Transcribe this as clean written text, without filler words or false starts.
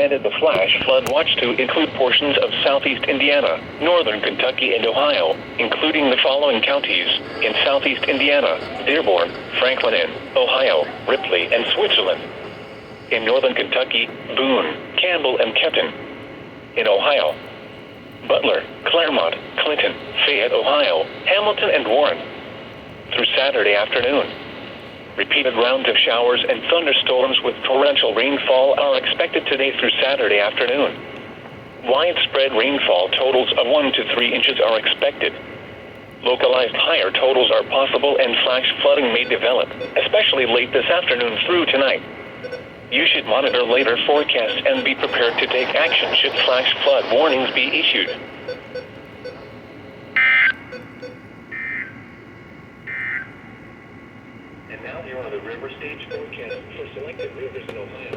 expanded the flash flood watch to include portions of southeast Indiana, northern Kentucky, and Ohio, including the following counties in southeast Indiana: Dearborn, Franklin in Ohio, Ripley, and Switzerland. In northern Kentucky, Boone, Campbell, and Kenton. In Ohio, Butler, Claremont, Clinton, Fayette, Ohio, Hamilton, and Warren. Through Saturday afternoon, repeated rounds of showers and thunderstorms with torrential rainfall are expected today through Saturday afternoon. Widespread rainfall totals of 1 to 3 inches are expected. Localized higher totals are possible and flash flooding may develop, especially late this afternoon through tonight. You should monitor later forecasts and be prepared to take action should flash flood warnings be issued. And now here are the river stage forecasts for selected rivers in Ohio.